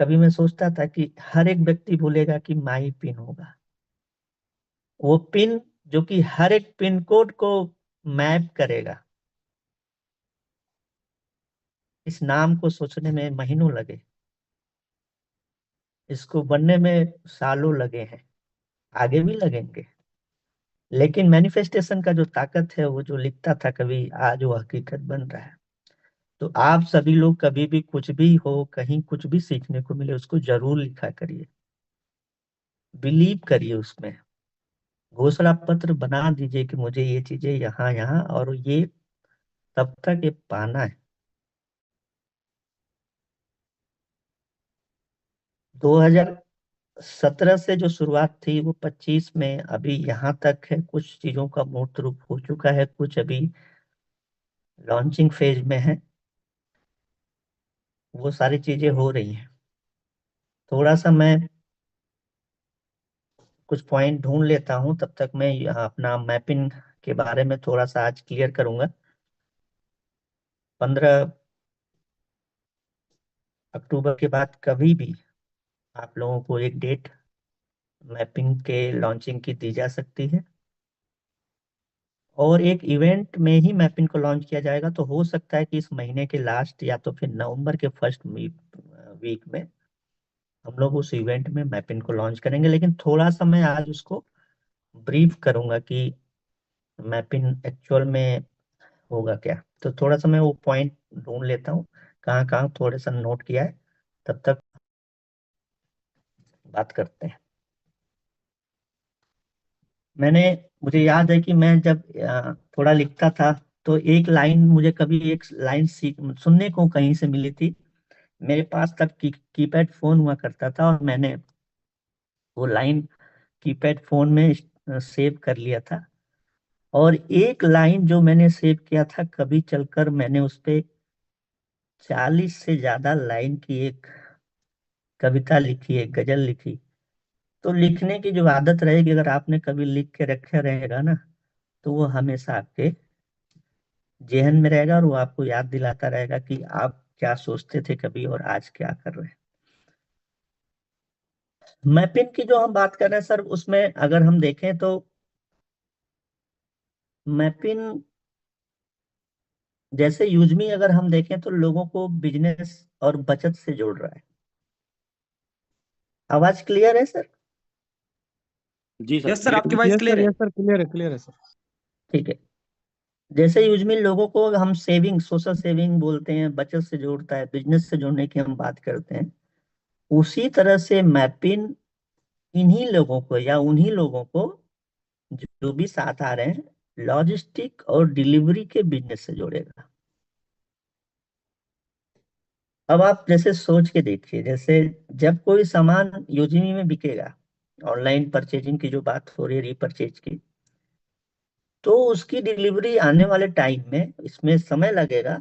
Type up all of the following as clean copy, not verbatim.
कभी मैं सोचता था कि हर एक व्यक्ति बोलेगा कि माई पिन होगा, वो पिन जो कि हर एक पिन कोड को मैप करेगा। इस नाम को सोचने में महीनों लगे, इसको बनने में सालों लगे हैं, आगे भी लगेंगे। लेकिन मैनिफेस्टेशन का जो ताकत है, वो जो लिखता था कभी, आज वो हकीकत बन रहा है। तो आप सभी लोग कभी भी कुछ भी हो, कहीं कुछ भी सीखने को मिले, उसको जरूर लिखा करिए, बिलीव करिए उसमें, घोषणा पत्र बना दीजिए कि मुझे ये चीजें यहाँ यहाँ और ये तब तक ये पाना है। 2017 से जो शुरुआत थी वो 25 में अभी यहाँ तक है। कुछ चीजों का मूर्त रूप हो चुका है, कुछ अभी लॉन्चिंग फेज में है। वो सारी चीजें हो रही हैं। थोड़ा सा मैं कुछ पॉइंट ढूंढ लेता हूँ, तब तक मैं यहाँ अपना मैपिंग के बारे में थोड़ा सा आज क्लियर करूंगा। 15 अक्टूबर के बाद कभी भी आप लोगों को एक डेट मैपिंग के लॉन्चिंग की दी जा सकती है, और एक इवेंट में ही मैपिंग को लॉन्च किया जाएगा। तो हो सकता है कि इस महीने के लास्ट या तो फिर नवंबर के फर्स्ट वीक में हम लोग उस इवेंट में मैपिंग को लॉन्च करेंगे। लेकिन थोड़ा सा मैं आज उसको ब्रीफ करूंगा कि मैपिंग एक्चुअल में होगा क्या। तो थोड़ा सा मैं वो पॉइंट ढूंढ लेता हूँ, कहाँ कहाँ थोड़े सा नोट किया है, तब तक बात करते हैं। मैंने मुझे याद है कि मैं जब थोड़ा लिखता था, तो एक लाइन मुझे कभी एक लाइन सीख सुनने को कहीं से मिली थी। मेरे पास तब कीपैड फोन हुआ करता था, और मैंने वो लाइन कीपैड फोन में सेव कर लिया था। और एक लाइन जो मैंने सेव किया था, कभी चलकर मैंने उस पे 40 से ज्यादा लाइन की एक कविता लिखी, एक गजल लिखी। तो लिखने की जो आदत रहेगी, अगर आपने कभी लिख के रखा रहेगा ना, तो वो हमेशा आपके जेहन में रहेगा, और वो आपको याद दिलाता रहेगा कि आप क्या सोचते थे कभी और आज क्या कर रहे हैं। मैपिंग की जो हम बात कर रहे हैं सर, उसमें अगर हम देखें तो मैपिंग जैसे यूजमी अगर हम देखें तो लोगों को बिजनेस और बचत से जोड़ रहा है। आवाज क्लियर है सर? जी सर, यस सर, आपकी clear. Voice yes clear sir, है। यस सर, क्लियर है सर। ठीक है। जैसे यूजमी लोगों को हम सेविंग, सोशल सेविंग बोलते हैं, बचत से जोड़ता है, बिजनेस से जोड़ने की हम बात करते हैं। उसी तरह से मैपिंग इन्हीं लोगों को या उन्हीं लोगों को जो भी साथ आ रहे हैं लॉजिस्टिक और डिलीवरी के बिजनेस से जोड़ेगा। अब आप जैसे सोच के देखिए, जैसे जब कोई सामान यूजीनी में बिकेगा, ऑनलाइन परचेजिंग की जो बात हो रही है, रीपरचेज की, तो उसकी डिलीवरी आने वाले टाइम में इसमें समय लगेगा,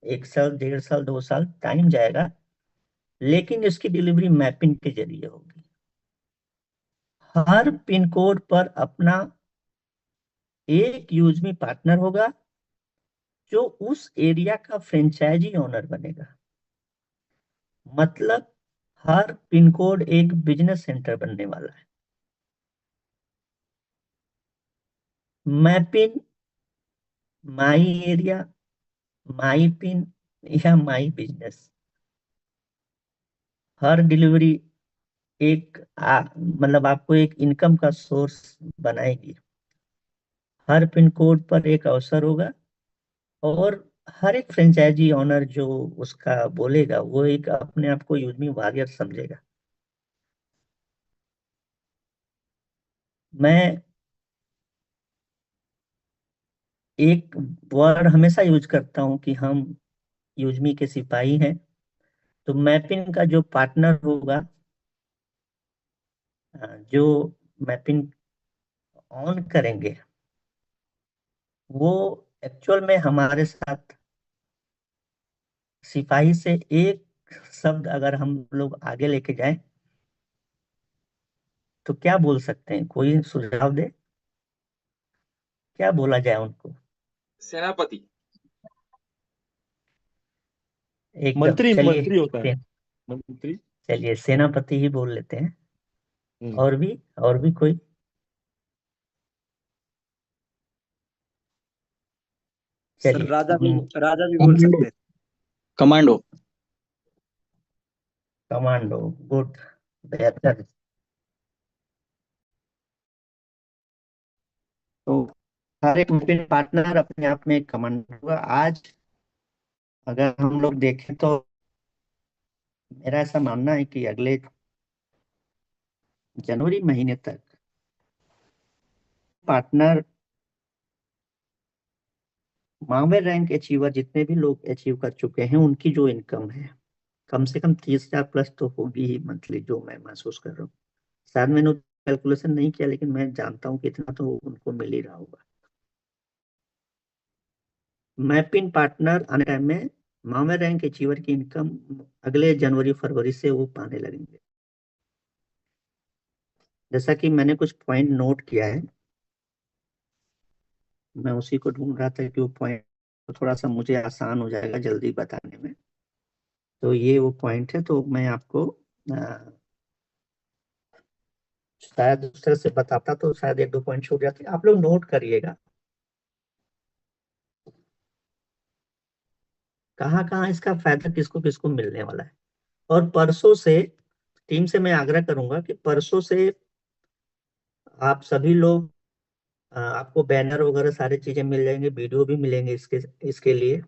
1 साल, 1.5 साल, 2 साल टाइम जाएगा। लेकिन इसकी डिलीवरी मैपिंग के जरिए होगी। हर पिन कोड पर अपना एक यूजमी पार्टनर होगा, जो उस एरिया का फ्रेंचाइजी ओनर बनेगा। मतलब हर पिन कोड एक बिजनेस सेंटर बनने वाला है। मैपिन, माई एरिया, माई पिन या माई बिजनेस, हर डिलीवरी एक मतलब आपको एक इनकम का सोर्स बनाएगी। हर पिन कोड पर एक अवसर होगा, और हर एक फ्रेंचाइजी ओनर जो उसका बोलेगा, वो एक अपने आप को यूजमी वॉरियर समझेगा। मैं एक वर्ड हमेशा यूज करता हूँ कि हम यूजमी के सिपाही हैं। तो मैपिंग का जो पार्टनर होगा, जो मैपिंग ऑन करेंगे, वो एक्चुअल में हमारे साथ सिपाही से एक शब्द अगर हम लोग आगे लेके जाएं, तो क्या बोल सकते हैं? कोई सुझाव दे, क्या बोला जाए उनको? सेनापति। एकदम, मंत्री चलिए मंत्री होता देखते है। हैं। मंत्री। चलिए सेनापति ही बोल लेते हैं। हम्म। और भी कोई? सर चलिए राजा भी बोल कमांडो। सकते हैं। कमांडो। कमांडो। गुड। बेहतर। तो हर एक मुमकिन पार्टनर अपने आप में एक कमांडो होगा। आज अगर हम लोग देखें तो मेरा ऐसा मानना है कि अगले जनवरी महीने तक पार्टनर मार्वेल रैंक अचीवर जितने भी लोग अचीव कर चुके हैं उनकी जो इनकम है कम से कम 30,000 प्लस तो होगी ही मंथली, जो मैं महसूस कर रहा हूँ। शायद मैंने कैलकुलेशन नहीं किया लेकिन मैं जानता हूँ कि इतना तो उनको मिल ही रहा होगा। मैपिन पार्टनर आने टाइम में मार्वेल रैंक अचीवर की इनकम अगले जनवरी फरवरी से वो पाने लगेंगे। जैसा कि मैंने कुछ पॉइंट नोट किया है, मैं उसी को ढूंढ रहा था कि वो पॉइंट थोड़ा सा मुझे आसान हो जाएगा जल्दी बताने में। तो ये वो पॉइंट है, तो मैं आपको शायद उस तरह से बताता तो शायद एक दो पॉइंट छूट जाते, आप लोग नोट करिएगा कहाँ कहाँ इसका फायदा किसको किसको मिलने वाला है। और परसों से टीम से मैं आग्रह करूंगा कि परसों से आप सभी लोग आपको बैनर वगैरह सारी चीजें मिल जाएंगे, वीडियो भी मिलेंगे इसके इसके लिए।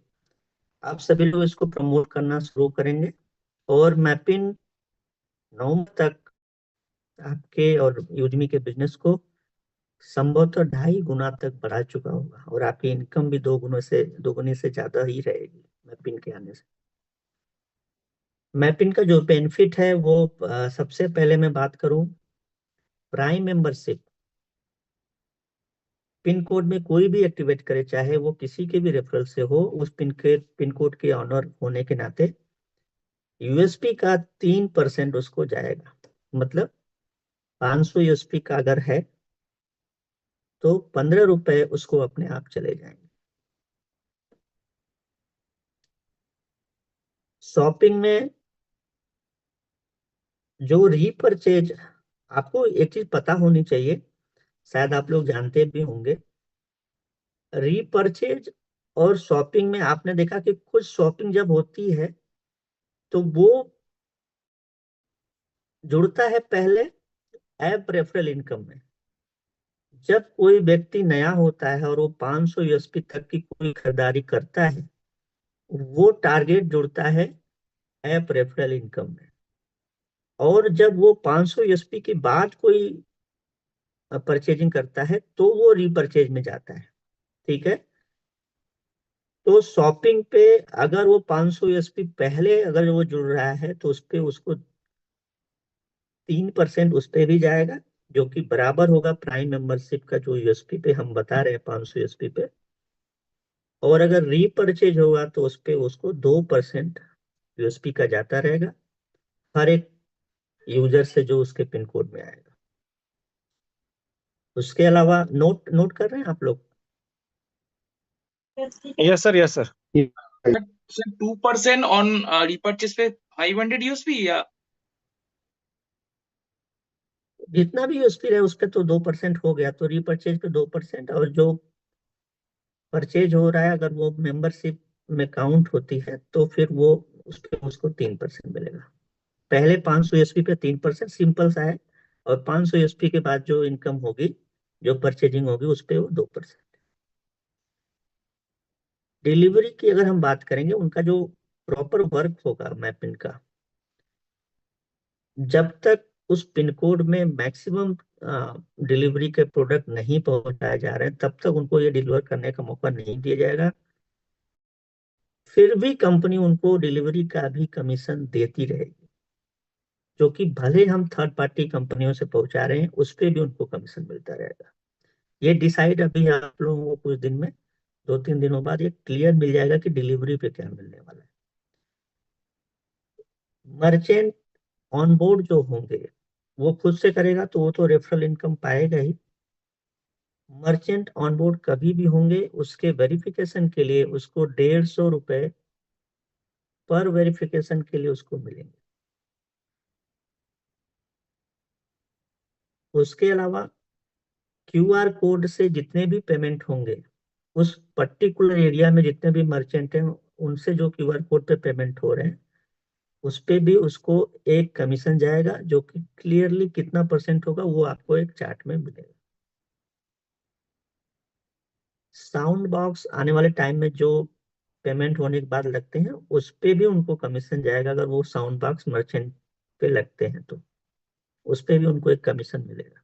आप सभी लोग इसको प्रमोट करना शुरू करेंगे और मैपिंग नवंबर तक आपके और यूजमी के बिजनेस को संभवतः 2.5 गुना तक बढ़ा चुका होगा और आपकी इनकम भी 2 गुने से ज्यादा ही रहेगी मैपिंग के आने से। मैपिंग का जो बेनिफिट है वो सबसे पहले मैं बात करूं प्राइम मेंबरशिप। पिन कोड में कोई भी एक्टिवेट करे चाहे वो किसी के भी रेफरल से हो, उस पिन कोड के ऑनर होने के नाते यूएसपी का 3% उसको जाएगा। मतलब 500 यूएसपी का अगर है तो 15 रुपए उसको अपने आप चले जाएंगे। शॉपिंग में जो रीपरचेज, आपको एक चीज पता होनी चाहिए, शायद आप लोग जानते भी होंगे, रीपरचेज और शॉपिंग में आपने देखा कि कुछ शॉपिंग जब होती है तो वो जुड़ता है पहले ऐप रेफरल इनकम में। जब कोई व्यक्ति नया होता है और वो 500 यूएसपी तक की कोई खरीदारी करता है, वो टारगेट जुड़ता है ऐप रेफरल इनकम में। और जब वो 500 यूएसपी के बाद कोई परचेजिंग करता है तो वो रीपरचेज में जाता है। ठीक है, तो शॉपिंग पे अगर वो 500 यूएसपी पहले अगर वो जुड़ रहा है तो उस पे उसको 3% उस पे भी जाएगा, जो कि बराबर होगा प्राइम मेंबरशिप का जो यूएसपी पे हम बता रहे हैं 500 यूएसपी पे। और अगर रीपरचेज होगा तो उस पे उसको 2% यूएसपी का जाता रहेगा हर एक यूजर से जो उसके पिन कोड में आएगा। उसके अलावा नोट नोट कर रहे हैं आप लोग? Yes sir, yes sir. Sir 2% on repurchase पे 500 यूएसपी या जितना भी यूएसपी रहे उस पे तो 2% हो गया, तो रीपरचेज पे 2%, और जो परचेज हो रहा है अगर वो मेंबरशिप में काउंट होती है तो फिर वो उस पे उसको 3% मिलेगा। पहले 500 यूएसपी पे 3%, सिंपल सा है। और 500 यूएसपी के बाद जो इनकम होगी, जो परचेजिंग होगी, उस पे वो 2%। डिलीवरी की अगर हम बात करेंगे, उनका जो प्रॉपर वर्क होगा मैपिन का, जब तक उस पिन कोड में मैक्सिमम डिलीवरी के प्रोडक्ट नहीं पहुंचाए जा रहे हैं तब तक उनको ये डिलीवर करने का मौका नहीं दिया जाएगा। फिर भी कंपनी उनको डिलीवरी का भी कमीशन देती रहेगी, जो कि भले हम थर्ड पार्टी कंपनियों से पहुंचा रहे हैं उस पे भी उनको कमीशन मिलता रहेगा। ये डिसाइड अभी आप लोगों को कुछ दिन में, 2-3 दिनों बाद ये क्लियर मिल जाएगा कि डिलीवरी पे क्या मिलने वाला है। मर्चेंट ऑन बोर्ड जो होंगे वो खुद से करेगा तो वो तो रेफरल इनकम पाएगा ही। मर्चेंट ऑन बोर्ड कभी भी होंगे उसके वेरिफिकेशन के लिए उसको 150 रुपए पर वेरिफिकेशन के लिए उसको मिलेंगे। उसके अलावा क्यूआर कोड से जितने भी पेमेंट होंगे, उस पर्टिकुलर एरिया में जितने भी मर्चेंट हैं, उनसे जो क्यूआर कोड पे पेमेंट हो रहे हैं, उस पे भी उसको एक कमीशन जाएगा, जो कि क्लियरली कितना परसेंट होगा वो आपको एक चार्ट में मिलेगा। साउंड बॉक्स आने वाले टाइम में जो पेमेंट होने के बाद लगते हैं, उस पे भी उनको कमीशन जाएगा। अगर वो साउंड बॉक्स मर्चेंट पे लगते हैं तो उस पे भी उनको एक कमीशन मिलेगा।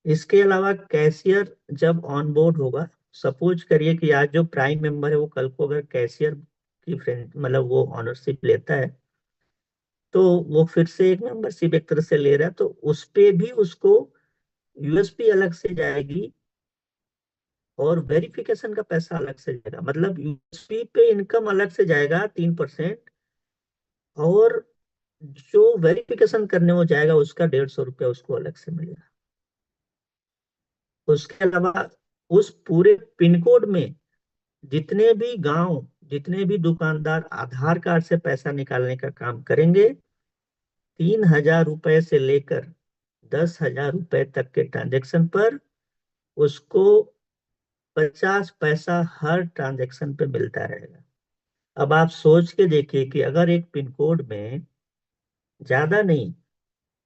इसके अलावा कैशियर जब ऑन बोर्ड होगा, सपोज करिए कि आज जो प्राइम मेंबर है वो कल को अगर कैशियर की फ्रेंड मतलब वो ऑनरशिप लेता है, तो वो फिर से एक मेंबरशिप एक तरह से ले रहा है, तो उस पे भी उसको यूएसपी अलग से जाएगी और वेरिफिकेशन का पैसा अलग से जाएगा। मतलब यूएसपी पे इनकम अलग से जाएगा 3%, और जो वेरिफिकेशन करने वो जाएगा उसका 150 रुपया उसको अलग से मिलेगा। उसके अलावा उस पूरे पिन कोड में जितने भी गांव, जितने भी दुकानदार आधार कार्ड से पैसा निकालने का काम करेंगे, 3,000 रुपए से लेकर 10,000 रुपए तक के ट्रांजेक्शन पर उसको 50 पैसा हर ट्रांजेक्शन पे मिलता रहेगा। अब आप सोच के देखिए कि अगर एक पिन कोड में ज्यादा नहीं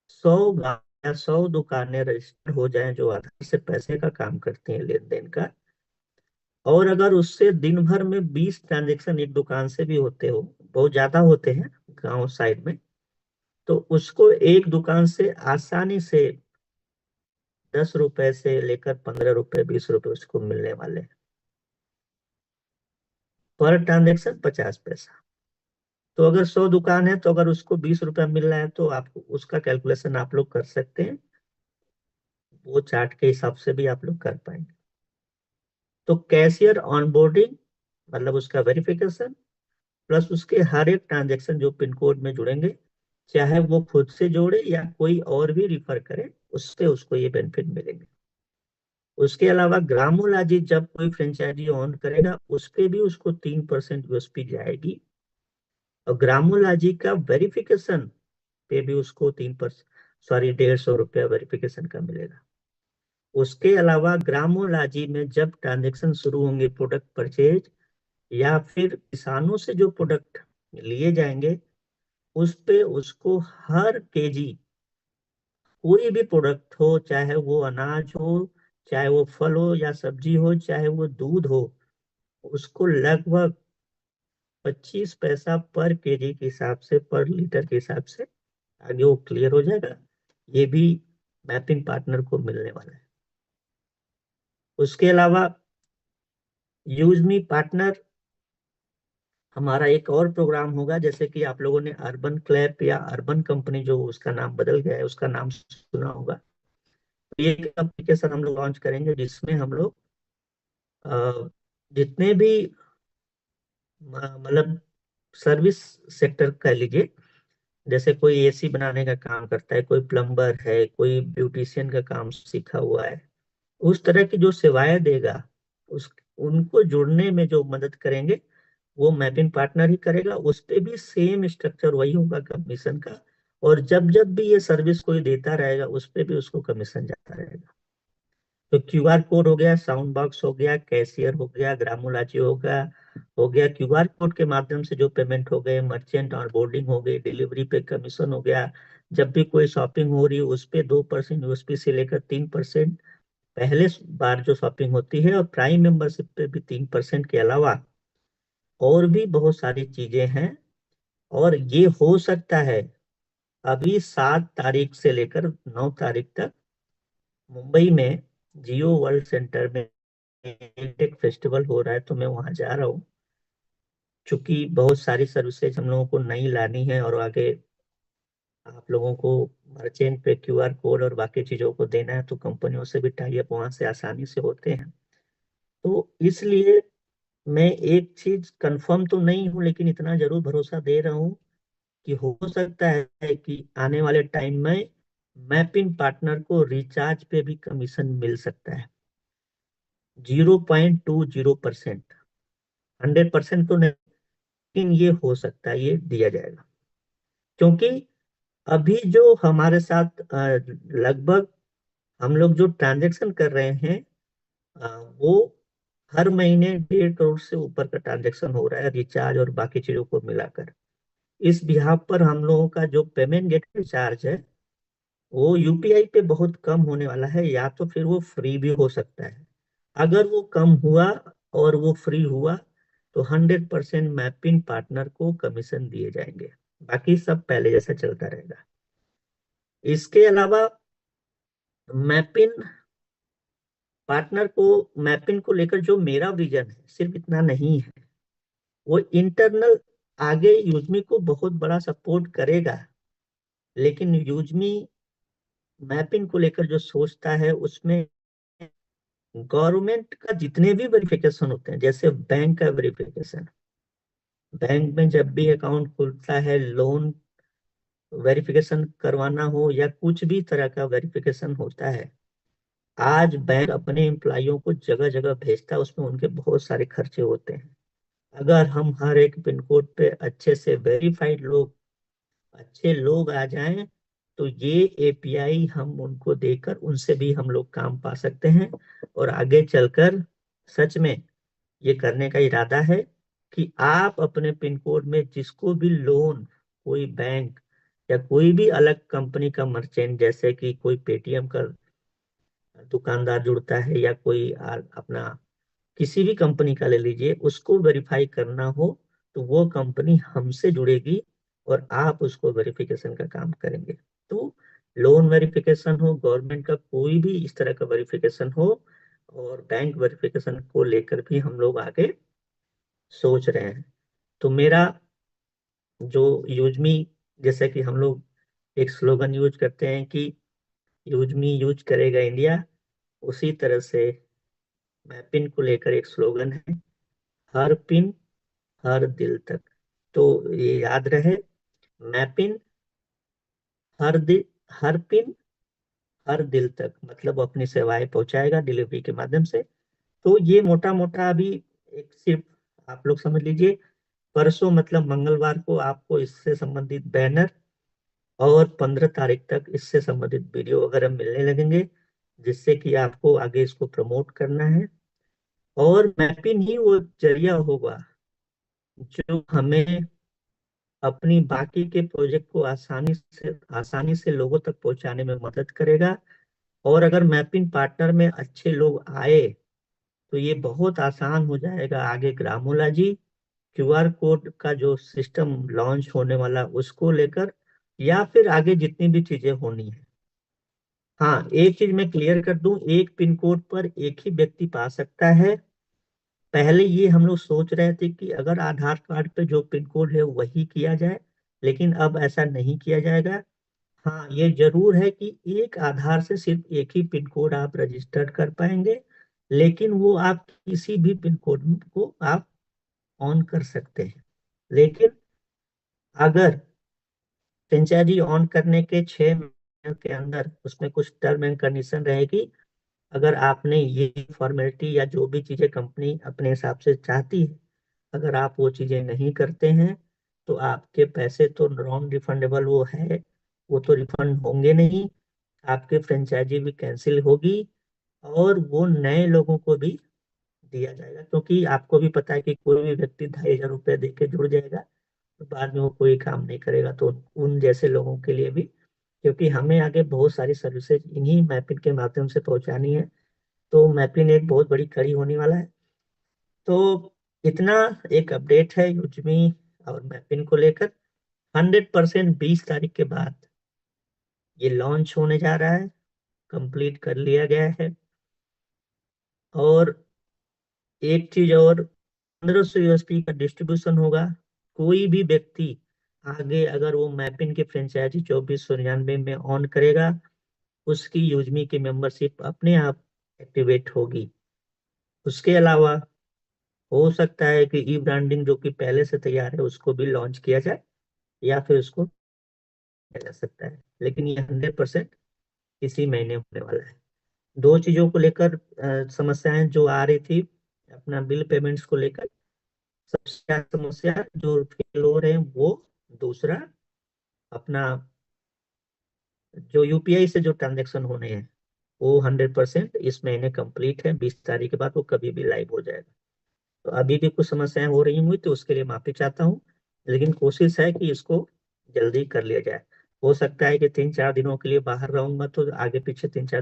100 गांव या 100 दुकानें रजिस्टर हो जाएं जो आधार से पैसे का काम करती हैं, लेन देन का, और अगर उससे दिन भर में 20 ट्रांजेक्शन एक दुकान से भी होते हो, बहुत ज्यादा होते हैं गांव साइड में, तो उसको एक दुकान से आसानी से 10 रुपए से लेकर 15 रुपए 20 रुपए उसको मिलने वाले हैं। पर ट्रांजेक्शन 50 पैसा। तो अगर 100 दुकान है तो अगर उसको 20 रुपया मिल रहा है तो आपको उसका कैलकुलेशन आप लोग कर सकते हैं, वो चार्ट के हिसाब से भी आप लोग कर पाएंगे। तो कैशियर ऑनबोर्डिंग मतलब उसका वेरिफिकेशन प्लस उसके हर एक ट्रांजेक्शन जो पिन कोड में जुड़ेंगे, चाहे वो खुद से जोड़े या कोई और भी रिफर करे, उससे उसको ये बेनिफिट मिलेंगे। उसके अलावा ग्रामोलॉजी जब कोई फ्रेंचाइजी ऑन करेगा उस पे भी उसको 3% यूएसपी जाएगी, और ग्रामोलॉजी का वेरिफिकेशन पे भी उसको 3%, सॉरी 150 रुपया वेरिफिकेशन का मिलेगा। उसके अलावा ग्रामोलॉजी में जब ट्रांजेक्शन शुरू होंगे प्रोडक्ट परचेज या फिर किसानों से जो प्रोडक्ट लिए जाएंगे, उस पे उसको हर केजी कोई भी प्रोडक्ट हो, चाहे वो अनाज हो, चाहे वो फल हो या सब्जी हो, चाहे वो दूध हो, उसको लगभग 25 पैसा पर केजी के हिसाब से, पर लीटर के हिसाब से आगे वो क्लियर हो जाएगा। ये भी मैपिंग पार्टनर को मिलने वाला है। उसके अलावा यूज मी पार्टनर हमारा एक और प्रोग्राम होगा, जैसे कि आप लोगों ने अर्बन क्लैप या अर्बन कंपनी जो उसका नाम बदल गया है उसका नाम सुना होगा। तो ये एक एप्लीकेशन हम लोग लॉन्च करेंगे जिसमें हम लोग जितने भी मतलब सर्विस सेक्टर कह लीजिए, जैसे कोई एसी बनाने का काम करता है, कोई प्लम्बर है, कोई ब्यूटिशियन का काम सीखा हुआ है, उस तरह की जो सेवाएं देगा उस उनको जुड़ने में जो मदद करेंगे वो मैपिंग पार्टनर ही करेगा। उस पे भी सेम स्ट्रक्चर वही होगा कमीशन का, और जब जब भी ये सर्विस कोई देता रहेगा उस पे भी उसको कमीशन जाता रहेगा। तो क्यूआर कोड हो गया, साउंड बॉक्स हो गया, कैशियर हो गया, ग्रामोलॉजी हो गया क्यूआर कोड के माध्यम से जो पेमेंट हो गए, मर्चेंट और बोर्डिंग हो गई, डिलीवरी पे कमीशन हो गया, जब भी कोई शॉपिंग हो रही है उस पे 2% यूएसपी से लेकर 3% पहले बार जो शॉपिंग होती है, और प्राइम मेंबरशिप पे भी 3% के अलावा और भी बहुत सारी चीजें हैं। और ये हो सकता है अभी 7 तारीख से लेकर 9 तारीख तक मुंबई में जियो वर्ल्ड सेंटर में एक फेस्टिवल हो रहा है, तो मैं वहां जा रहा हूँ। चूंकि बहुत सारी सर्विसेज हम लोगों को नई लानी है और आगे आप लोगों को मर्चेंट पे क्यूआर कोड और बाकी चीजों को देना है, तो कंपनियों से भी टाई अप वहां से आसानी से होते हैं। तो इसलिए मैं एक चीज कंफर्म तो नहीं हूँ, लेकिन इतना जरूर भरोसा दे रहा हूँ कि हो सकता है कि आने वाले टाइम में मैपिंग पार्टनर को रिचार्ज पे भी कमीशन मिल सकता है। 0.20%, 100% तो नहीं, लेकिन ये हो सकता है, ये दिया जाएगा। क्योंकि अभी जो हमारे साथ लगभग हम लोग जो ट्रांजेक्शन कर रहे हैं, वो हर महीने 1.5 करोड़ से ऊपर का ट्रांजेक्शन हो रहा है, रिचार्ज और बाकी चीजों को मिलाकर। इस बिहाफ पर हम लोगों का जो पेमेंट गेटवे चार्ज है वो यूपीआई पे बहुत कम होने वाला है, या तो फिर वो फ्री भी हो सकता है। अगर वो कम हुआ और वो फ्री हुआ तो 100% मैपिंग पार्टनर को कमीशन दिए जाएंगे, बाकी सब पहले जैसा चलता रहेगा। इसके अलावा मैपिंग पार्टनर को, मैपिंग को लेकर जो मेरा विजन है सिर्फ इतना नहीं है, वो इंटरनल आगे यूजमी को बहुत बड़ा सपोर्ट करेगा, लेकिन यूजमी मैपिंग को लेकर जो सोचता है उसमें गवर्नमेंट का जितने भी वेरिफिकेशन होते हैं, जैसे बैंक का वेरिफिकेशन, बैंक में जब भी अकाउंट खुलता है, लोन वेरिफिकेशन करवाना हो या कुछ भी तरह का वेरिफिकेशन होता है, आज बैंक अपने एम्प्लॉइयों को जगह जगह भेजता है, उसमें उनके बहुत सारे खर्चे होते हैं। अगर हम हर एक पिन कोड पे अच्छे से वेरीफाइड लोग, अच्छे लोग आ जाएं, तो ये एपीआई हम उनको देकर उनसे भी हम लोग काम पा सकते हैं। और आगे चलकर सच में ये करने का इरादा है कि आप अपने पिन कोड में जिसको भी लोन, कोई बैंक या कोई भी अलग कंपनी का मर्चेंट, जैसे कि कोई पेटीएम का दुकानदार जुड़ता है या कोई अपना किसी भी कंपनी का ले लीजिए, उसको वेरीफाई करना हो तो वो कंपनी हमसे जुड़ेगी और आप उसको वेरिफिकेशन का काम करेंगे। तो लोन वेरिफिकेशन हो, गवर्नमेंट का कोई भी इस तरह का वेरिफिकेशन हो, और बैंक वेरिफिकेशन को लेकर भी हम लोग आगे सोच रहे हैं। तो मेरा जो यूजमी, जैसे कि हम लोग एक स्लोगन यूज करते हैं कि यूजमी यूज करेगा इंडिया, उसी तरह से मैपिन को लेकर एक स्लोगन है, हर पिन हर दिल तक। तो ये याद रहे, मैपिन हर दिल, हर पिन हर दिल तक, मतलब अपनी सेवाएं पहुंचाएगा डिलीवरी के माध्यम से। तो ये मोटा मोटा अभी एक सिर्फ आप लोग समझ लीजिए, परसों मतलब मंगलवार को आपको इससे संबंधित बैनर और 15 तारीख तक इससे संबंधित वीडियो वगैरह मिलने लगेंगे, जिससे कि आपको आगे इसको प्रमोट करना है। और मैपिंग ही वो जरिया होगा जो हमें अपनी बाकी के प्रोजेक्ट को आसानी से लोगों तक पहुंचाने में मदद करेगा। और अगर मैपिंग पार्टनर में अच्छे लोग आए तो ये बहुत आसान हो जाएगा आगे ग्रामोला जी क्यूआर कोड का जो सिस्टम लॉन्च होने वाला उसको लेकर, या फिर आगे जितनी भी चीजें होनी है। हाँ, एक चीज मैं क्लियर कर दूं, एक पिन कोड पर एक ही व्यक्ति पा सकता है। पहले ये हम लोग सोच रहे थे कि अगर आधार कार्ड पे जो पिन कोड है वही किया जाए, लेकिन अब ऐसा नहीं किया जाएगा। हाँ, ये जरूर है कि एक आधार से सिर्फ एक ही पिन कोड आप रजिस्टर्ड कर पाएंगे, लेकिन वो आप किसी भी पिन कोड को आप ऑन कर सकते हैं। लेकिन अगर फ्रेंचाइजी ऑन करने के 6 महीने के अंदर उसमें कुछ टर्म एंड कंडीशन रहेगी, अगर आपने ये फॉर्मेलिटी या जो भी चीजें कंपनी अपने हिसाब से चाहती है, अगर आप वो चीजें नहीं करते हैं, तो आपके पैसे तो नॉन रिफंडेबल वो है, वो तो रिफंड होंगे नहीं, आपके फ्रेंचाइजी भी कैंसिल होगी और वो नए लोगों को भी दिया जाएगा। क्योंकि आपको भी पता है कि कोई भी व्यक्ति 2,500 रुपये दे के जुड़ जाएगा तो बाद में वो कोई काम नहीं करेगा। तो उन जैसे लोगों के लिए भी, क्योंकि हमें आगे बहुत सारी सर्विसेज इन्हीं मैपिंग के माध्यम से पहुंचानी है, तो मैपिंग एक बहुत बड़ी कड़ी होने वाला है। तो इतना एक अपडेट है यूजमी और मैपिंग को लेकर। 100% 20 तारीख के बाद ये लॉन्च होने जा रहा है, कंप्लीट कर लिया गया है। और एक चीज और, 1500 यूएसपी का डिस्ट्रीब्यूशन होगा। कोई भी व्यक्ति आगे अगर वो मैपिंग की फ्रेंचाइजी 2499 में ऑन करेगा, उसकी यूजमी की मेंबरशिप अपने आप एक्टिवेट होगी। उसके अलावा हो सकता है कि ई ब्रांडिंग जो कि पहले से तैयार है उसको भी लॉन्च किया जाए, या फिर उसको किया जा सकता है, लेकिन ये 100% इसी महीने होने वाला है। दो चीजों को लेकर समस्याएं जो आ रही थी अपना बिल पेमेंट्स को लेकर, सबसे ज्यादा समस्या जो फेल हो रहे हैं वो, दूसरा अपना जो यूपीआई से जो ट्रांजेक्शन होने हैं वो 100% इस महीने कंप्लीट है। 20 तारीख के बाद वो कभी भी लाइव हो जाएगा। तो अभी भी कुछ समस्याएं हो रही हुई तो उसके लिए माफी चाहता हूँ, लेकिन कोशिश है कि इसको जल्दी कर लिया जाए। हो सकता है कि 3-4 दिनों के लिए बाहर रहूंगा तो आगे पीछे 3-4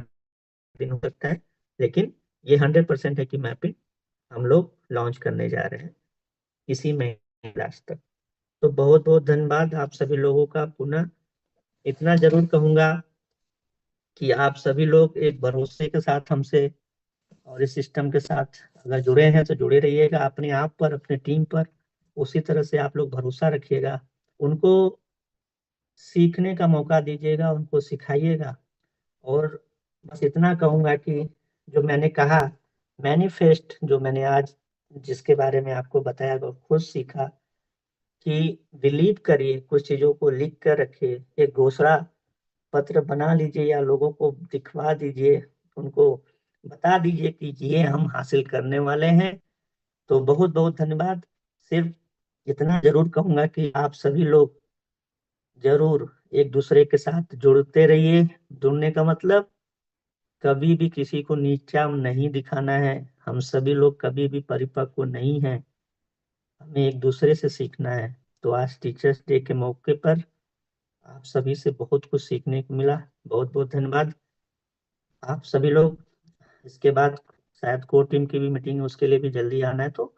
दिन हो सकता है, लेकिन ये 100% है कि मैपिंग हम लोग लॉन्च करने जा रहे हैं इसी महीने लास्ट तक। तो बहुत बहुत धन्यवाद आप सभी लोगों का। पुनः इतना जरूर कहूंगा कि आप सभी लोग एक भरोसे के साथ हमसे और इस सिस्टम के साथ अगर जुड़े हैं तो जुड़े रहिएगा, अपने आप पर, अपने टीम पर उसी तरह से आप लोग भरोसा रखिएगा। उनको सीखने का मौका दीजिएगा, उनको सिखाइएगा। और बस इतना कहूंगा कि जो मैंने कहा, मैनिफेस्ट जो मैंने आज जिसके बारे में आपको बताया वो खुद सीखा कि बिलीव करिए, कुछ चीजों को लिख कर रखिए, एक घोषणा पत्र बना लीजिए या लोगों को दिखवा दीजिए, उनको बता दीजिए कि ये हम हासिल करने वाले हैं। तो बहुत बहुत धन्यवाद। सिर्फ इतना जरूर कहूंगा कि आप सभी लोग जरूर एक दूसरे के साथ जुड़ते रहिए। जुड़ने का मतलब कभी भी किसी को नीचा नहीं दिखाना है। हम सभी लोग कभी भी परिपक्व नहीं हैं, हमें एक दूसरे से सीखना है। तो आज टीचर्स डे के मौके पर आप सभी से बहुत कुछ सीखने को मिला। बहुत बहुत धन्यवाद आप सभी लोग। इसके बाद शायद कोर टीम की भी मीटिंग है, उसके लिए भी जल्दी आना है, तो